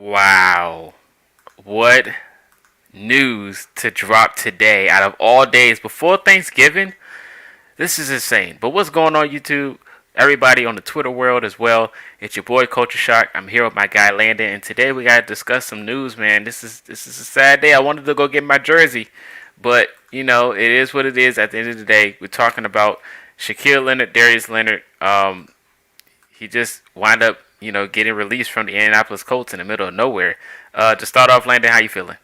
Wow. What news to drop today out of all days before Thanksgiving? This is insane. But what's going on, YouTube? Everybody on the Twitter world as well. It's your boy Culture Shock. I'm here with my guy Landon, and today we gotta discuss some news, man. This is a sad day. I wanted to go get my jersey, but it is what it is. At the end of the day, we're talking about Shaquille Leonard, Darius Leonard. He just wound up, getting released from the Indianapolis Colts in the middle of nowhere. To start off, Landon, how you feeling?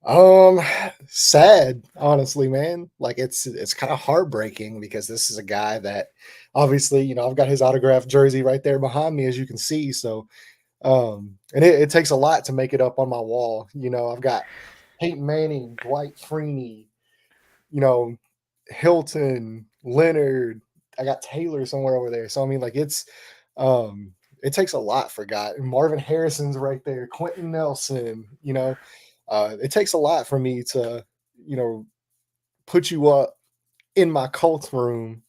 Um, Sad, honestly, man. Like it's kind of heartbreaking because this is a guy that obviously, I've got his autographed jersey right there behind me, as you can see. So, and it takes a lot to make it up on my wall. I've got Peyton Manning, Dwight Freeney, you know, Hilton, Leonard. I got Taylor somewhere over there. So I mean, like it takes a lot for God. Marvin Harrison's right there, Quentin Nelson, it takes a lot for me to, you know, put you up in my Colts room.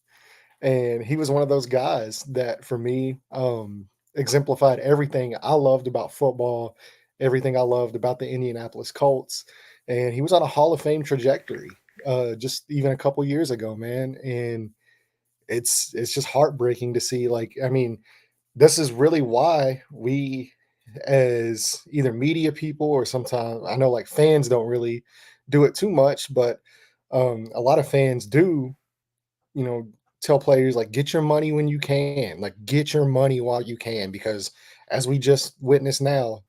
And he was one of those guys that for me exemplified everything I loved about football, everything I loved about the Indianapolis Colts. And he was on a Hall of Fame trajectory just even a couple years ago, man. And it's just heartbreaking to see. Like, I mean, this is really why we as either media people or sometimes I know like fans don't really do it too much, but a lot of fans do, you know, tell players like get your money when you can, like get your money while you can, because as we just witnessed now,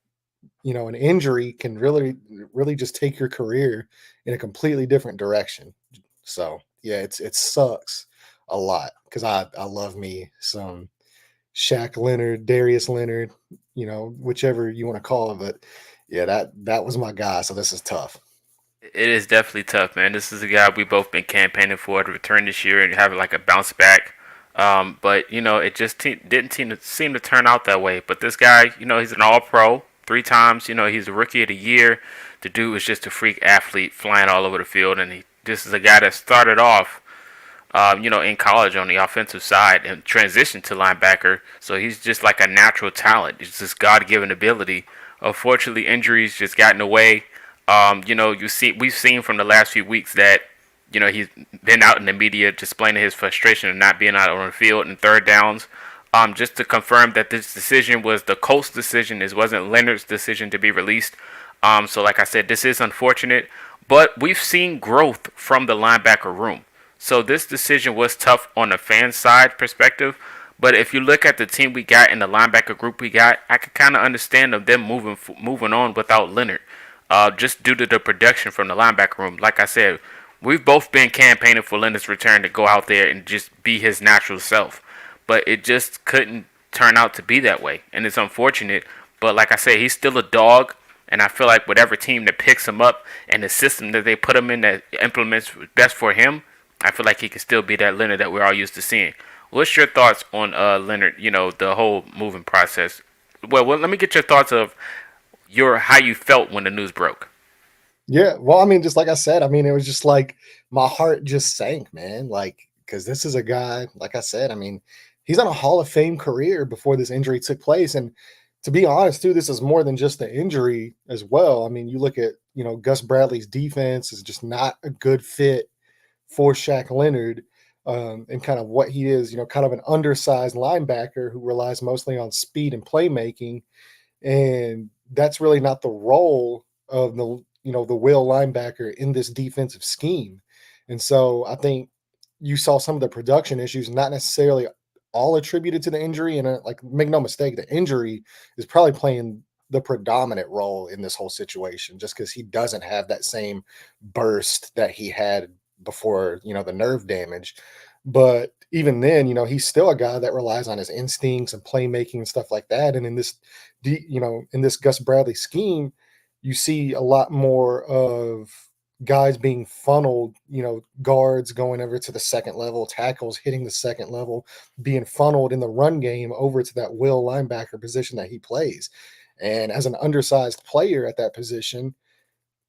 an injury can really just take your career in a completely different direction. So yeah, it sucks a lot because I love me some Shaq Leonard, Darius Leonard, whichever you want to call it. But yeah, that was my guy. So this is tough. It is definitely tough, man. This is a guy we both been campaigning for to return this year and have like a bounce back. But it just didn't seem to turn out that way. But this guy, he's an All Pro 3 times. He's a Rookie of the Year. The dude was just a freak athlete, flying all over the field, and this is a guy that started off, in college on the offensive side and transitioned to linebacker. So he's just like a natural talent. It's just God given ability. Unfortunately, injuries just got in the way. We've seen from the last few weeks that he's been out in the media displaying his frustration of not being out on the field in third downs. Just to confirm that this decision was the Colts' decision, it wasn't Leonard's decision to be released. So like I said, this is unfortunate, but we've seen growth from the linebacker room. So this decision was tough on the fan side perspective, but if you look at the team we got and the linebacker group we got, I could kind of understand them moving on without Leonard, just due to the production from the linebacker room. Like I said, we've both been campaigning for Leonard's return to go out there and just be his natural self, but it just couldn't turn out to be that way, and it's unfortunate. But like I said, he's still a dog, and I feel like whatever team that picks him up and the system that they put him in that implements best for him, I feel like he can still be that Leonard that we're all used to seeing. What's your thoughts on Leonard? The whole moving process. Well, let me get your thoughts of your how you felt when the news broke. Yeah, well, I mean, just like I said, I mean, it was just like my heart just sank, man. Like, because this is a guy, like I said, I mean, he's on a Hall of Fame career before this injury took place. And to be honest, too, this is more than just the injury as well. I mean, you look at, Gus Bradley's defense is just not a good fit for Shaq Leonard, and kind of what he is, kind of an undersized linebacker who relies mostly on speed and playmaking. And that's really not the role of the will linebacker in this defensive scheme. And so I think you saw some of the production issues, not necessarily all attributed to the injury. And like, make no mistake, the injury is probably playing the predominant role in this whole situation, just because he doesn't have that same burst that he had before, the nerve damage. But even then, he's still a guy that relies on his instincts and playmaking and stuff like that. And in this, in this Gus Bradley scheme, you see a lot more of guys being funneled, guards going over to the second level, tackles hitting the second level, being funneled in the run game over to that will linebacker position that he plays. And as an undersized player at that position,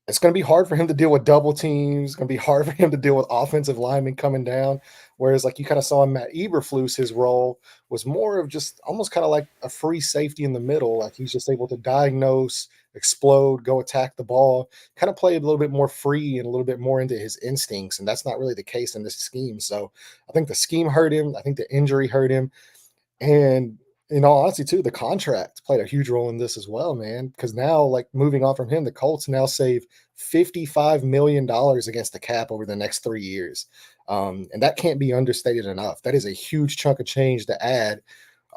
It's going to be hard for him to deal with double teams. It's going to be hard for him to deal with offensive linemen coming down. Whereas, like you kind of saw in Matt Eberflus, his role was more of just almost kind of like a free safety in the middle. Like he's just able to diagnose, explode, go attack the ball, kind of play a little bit more free and a little bit more into his instincts. And that's not really the case in this scheme. So I think the scheme hurt him. I think the injury hurt him. And in all honesty, too, the contract played a huge role in this as well, man. Because now, like moving on from him, the Colts now save $55 million against the cap over the next 3 years, and that can't be understated enough. That is a huge chunk of change to add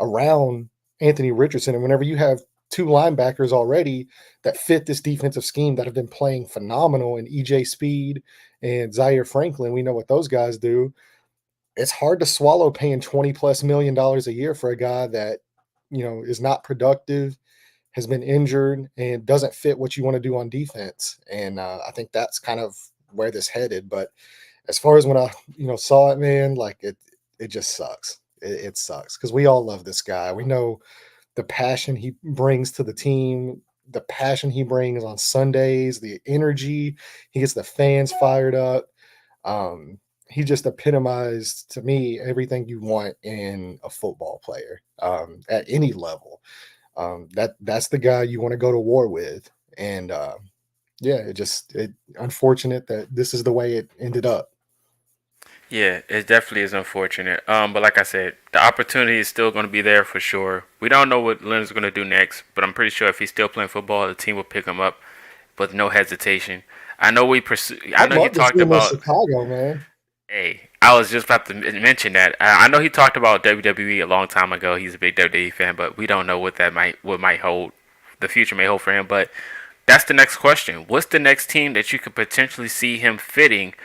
around Anthony Richardson. And whenever you have two linebackers already that fit this defensive scheme that have been playing phenomenal in EJ Speed and Zaire Franklin, we know what those guys do. It's hard to swallow paying 20 plus $1 million a year for a guy that, is not productive, has been injured, and doesn't fit what you want to do on defense. And I think that's kind of where this headed. But as far as when I, saw it, man, like it just sucks. It sucks because we all love this guy. We know the passion he brings to the team, the passion he brings on Sundays, the energy. He gets the fans fired up. He just epitomized to me everything you want in a football player at any level. That's the guy you want to go to war with. And yeah, it unfortunate that this is the way it ended up. Yeah, it definitely is unfortunate. But like I said, the opportunity is still going to be there for sure. We don't know what Leonard's going to do next, but I'm pretty sure if he's still playing football, the team will pick him up with no hesitation. I know we pursue. I I'd know he love to see talked him in about. Chicago, man. Hey, I was just about to mention that. I know he talked about WWE a long time ago. He's a big WWE fan, but we don't know what might hold. The future may hold for him, but that's the next question. What's the next team that you could potentially see him fitting?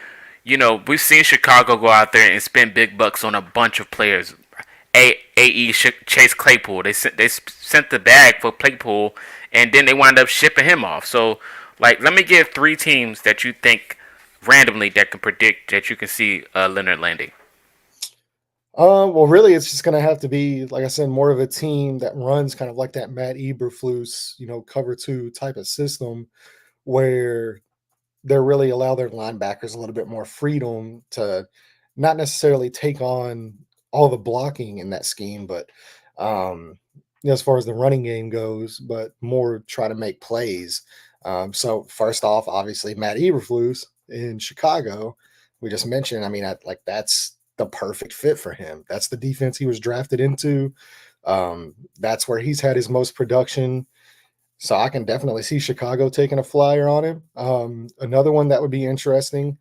We've seen Chicago go out there and spend big bucks on a bunch of players. AE Chase Claypool. They sent the bag for Claypool, and then they wound up shipping him off. So, like, let me give three teams that you think randomly that can predict that you can see Leonard landing. Well, really, it's just going to have to be, like I said, more of a team that runs kind of like that Matt Eberflus, cover two type of system where they really allow their linebackers a little bit more freedom to not necessarily take on all the blocking in that scheme, but as far as the running game goes, but more try to make plays. So first off, obviously Matt Eberflus in Chicago, we just mentioned. I mean, like that's the perfect fit for him. That's the defense he was drafted into. That's where he's had his most production. So I can definitely see Chicago taking a flyer on him. Another one that would be interesting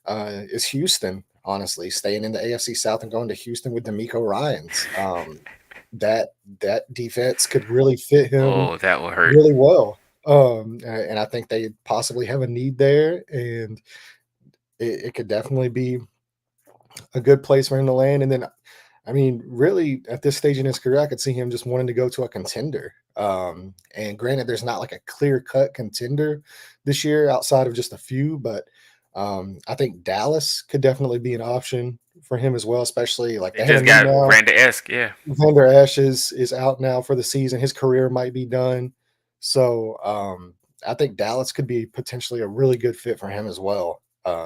is Houston, honestly, staying in the AFC South and going to Houston with D'Amico Ryans. That defense could really fit him Oh, that will hurt. really well. And I think they possibly have a need there, and it could definitely be a good place for him to land. And then, I mean, really, at this stage in his career, I could see him just wanting to go to a contender. And granted, there's not like a clear cut contender this year outside of just a few, but I think Dallas could definitely be an option for him as well, especially like They they have a just knee got now. Randa esque, yeah. Vander Esch is out now for the season. His career might be done. So I think Dallas could be potentially a really good fit for him as well.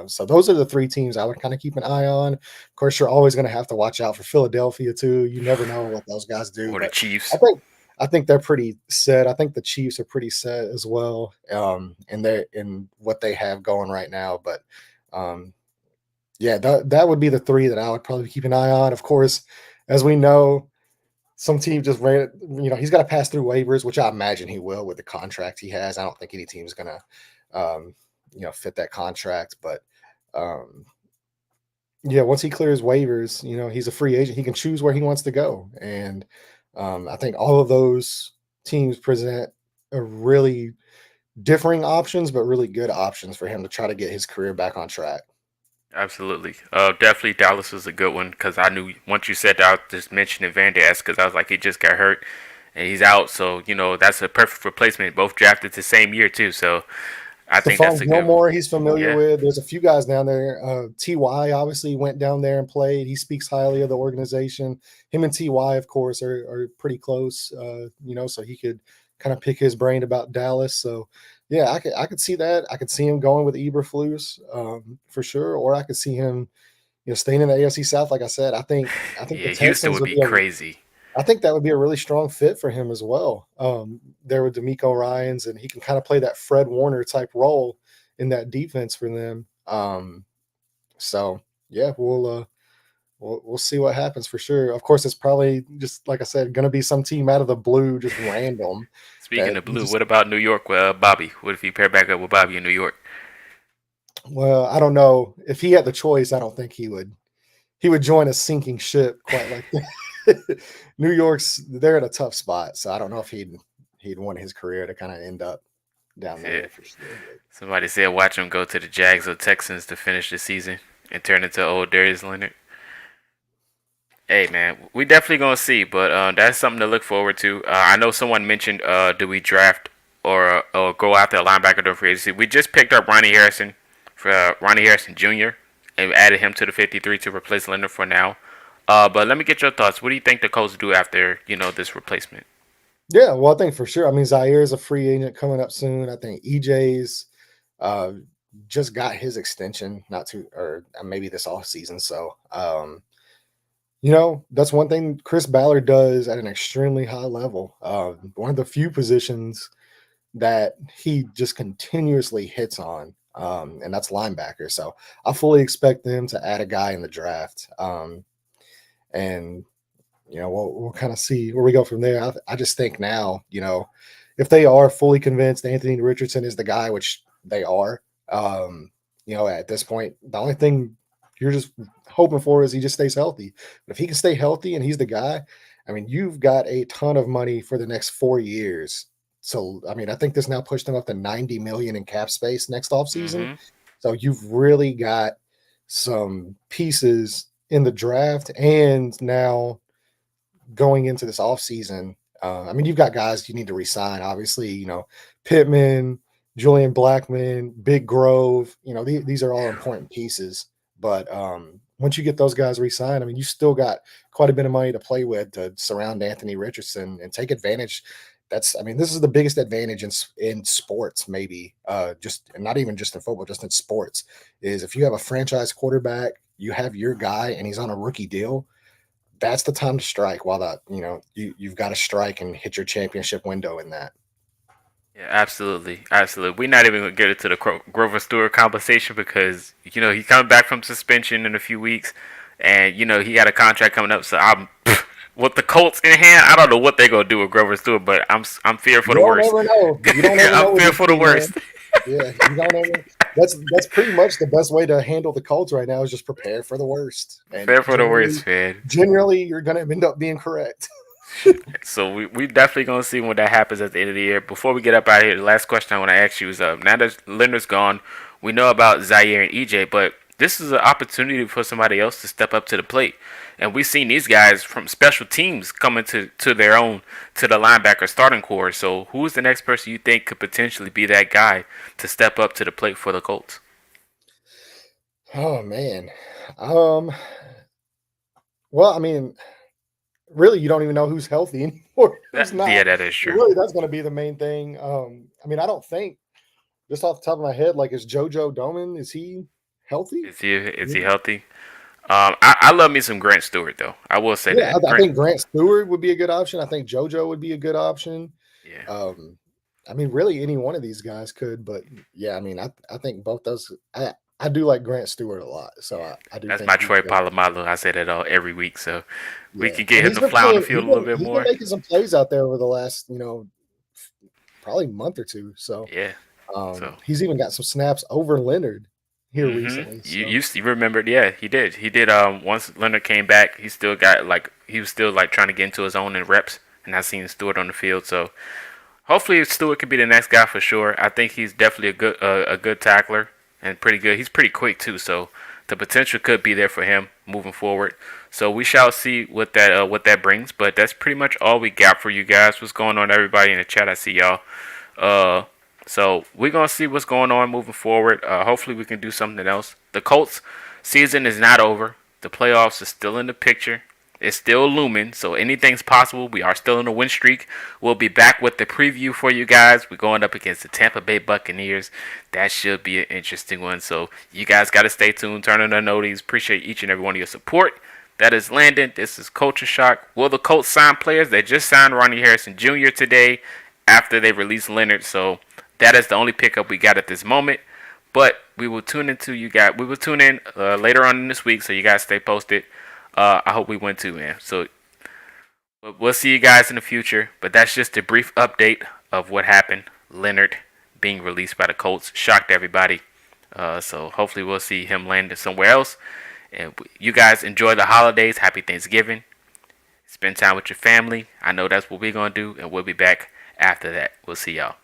So those are the three teams I would kind of keep an eye on. Of course, you're always going to have to watch out for Philadelphia too. You never know what those guys do, Or the but I Chiefs. think I think they're pretty set. I think the Chiefs are pretty set as well, in what they have going right now. But um, yeah, that would be the three that I would probably keep an eye on. Of course, as we know, some team just ran it. He's got to pass through waivers, which I imagine he will with the contract he has. I don't think any team's gonna, fit that contract. But um, yeah, once he clears waivers, he's a free agent. He can choose where he wants to go, and I think all of those teams present a really differing options, but really good options for him to try to get his career back on track. Absolutely. Definitely Dallas is a good one because I knew once you said that, I just mentioned Van Der Esch because I was like, he just got hurt and he's out. So, that's a perfect replacement. Both drafted the same year, too. So I think that's Stephon a good one. Gilmore, he's familiar Yeah. with. There's a few guys down there. Ty obviously went down there and played. He speaks highly of the organization. Him and Ty, of course, are pretty close. So he could kind of pick his brain about Dallas. So Yeah, I could see that. I could see him going with Eberflus for sure, or I could see him, staying in the AFC South. Like I said, I think the Yeah, Houston Texans would would be be a crazy. I think that would be a really strong fit for him as well. There with D'Amico Ryans, and he can kind of play that Fred Warner type role in that defense for them. So yeah, we'll see what happens for sure. Of course, it's probably just like I said, going to be some team out of the blue, just random. Speaking That of you blue, just what about New York with Bobby? What if you pair back up with Bobby in New York? Well, I don't know if he had the choice. I don't think he would join a sinking ship quite like that. New York's they're in a tough spot, so I don't know if he'd want his career to kind of end up down Yeah. there for sure. But Somebody said watch him go to the Jags or Texans to finish the season and turn into old Darius Leonard. Hey man, we definitely gonna see, but that's something to look forward to. I know someone mentioned, do we draft or go after a linebacker during free agency? We just picked up Ronnie Harrison for Ronnie Harrison Jr. and added him to the 53 to replace Leonard for now. But let me get your thoughts. What do you think the Colts do after this replacement? yeah, well, I think for sure. I mean, Zaire is a free agent coming up soon. I think EJ's uh, just got his extension, not too, or maybe this off season. So that's one thing Chris Ballard does at an extremely high level. One of the few positions that he just continuously hits on, and that's linebacker. So I fully expect them to add a guy in the draft, and we'll kind of see where we go from there. I just think now, if they are fully convinced Anthony Richardson is the guy, which they are, at this point, the only thing you're just hoping for is he just stays healthy. But if he can stay healthy and he's the guy, I mean, you've got a ton of money for the next 4 years. So, I mean, I think this now pushed them up to 90 million in cap space next offseason. Mm-hmm. So you've really got some pieces in the draft and now going into this offseason. I mean, you've got guys you need to resign, obviously, Pittman, Julian Blackman, Big Grove, these are all important pieces. But once you get those guys re-signed, I mean, you still got quite a bit of money to play with to surround Anthony Richardson and take advantage. I mean, this is the biggest advantage in sports, maybe, just not even just in football, just in sports, is if you have a franchise quarterback, you have your guy and he's on a rookie deal, that's the time to strike while you've got to strike and hit your championship window in that. Yeah, absolutely, absolutely. We're not even gonna get into the Grover Stewart conversation because he's coming back from suspension in a few weeks, and he got a contract coming up. So I'm with the Colts in hand. I don't know what they're gonna do with Grover Stewart, but I'm feared for You the don't worst. ever know. You don't ever I'm know with feared this for the team, man. worst. Yeah, you don't ever. That's pretty much the best way to handle the Colts right now is just prepare for the worst, and Fear for the worst, man. generally you're going to end up being correct. So we definitely gonna see when that happens at the end of the year. Before we get up out of here, the last question I want to ask you is: now that Leonard's gone, we know about Zaire and EJ, but this is an opportunity for somebody else to step up to the plate. And we've seen these guys from special teams coming to their own to the linebacker starting core. So who's the next person you think could potentially be that guy to step up to the plate for the Colts? Oh man. Um. Well, I mean, really, you don't even know who's healthy anymore, who's Yeah, not. that is So true. really, that's going to be the main thing. I mean, I don't think just off the top of my head, like, is JoJo Doman, is he healthy? Is he healthy? I love me some Grant Stewart though. I will say Yeah, that I Grant. think Grant Stewart would be a good option. I think JoJo would be a good option. Yeah. Um, I mean, really, any one of these guys could, but yeah, I mean, I think both those. I do like Grant Stewart a lot, so Yeah, I do that's think my he Troy could. Polamalu. I say that all every week, so we Yeah, can get and him he's to been fly on the playing. field a little bit He's been more. making some plays out there over the last, probably month or two. So Yeah. So. he's even got some snaps over Leonard here Mm-hmm. recently. You So you remembered? Yeah, he did. He did. Once Leonard came back, he still got he was still trying to get into his own in reps, and I seen Stewart on the field. So hopefully Stewart could be the next guy for sure. I think he's definitely a good tackler and pretty good. He's pretty quick too, so the potential could be there for him moving forward. So we shall see what that brings. But that's pretty much all we got for you guys. What's going on, everybody in the chat? I see y'all. Uh, so we're gonna see what's going on moving forward. Hopefully we can do something else. The Colts season is not over. The playoffs are still in the picture. is still looming, so anything's possible. We are still in a win streak. We'll be back with the preview for you guys. We're going up against the Tampa Bay Buccaneers. That should be an interesting one. So you guys got to stay tuned. Turn on the notice. Appreciate each and every one of your support. That is Landon. This is Culture Shock. Will the Colts sign players? They just signed Ronnie Harrison Jr. today after they released Leonard. So that is the only pickup we got at this moment. But we will tune into you guys. We will tune in later on in this week, so you guys stay posted. I hope we win too, man. So we'll see you guys in the future. But that's just a brief update of what happened. Leonard being released by the Colts shocked everybody. So hopefully we'll see him land somewhere else. And you guys enjoy the holidays. Happy Thanksgiving. Spend time with your family. I know that's what we're going to do. And we'll be back after that. We'll see y'all.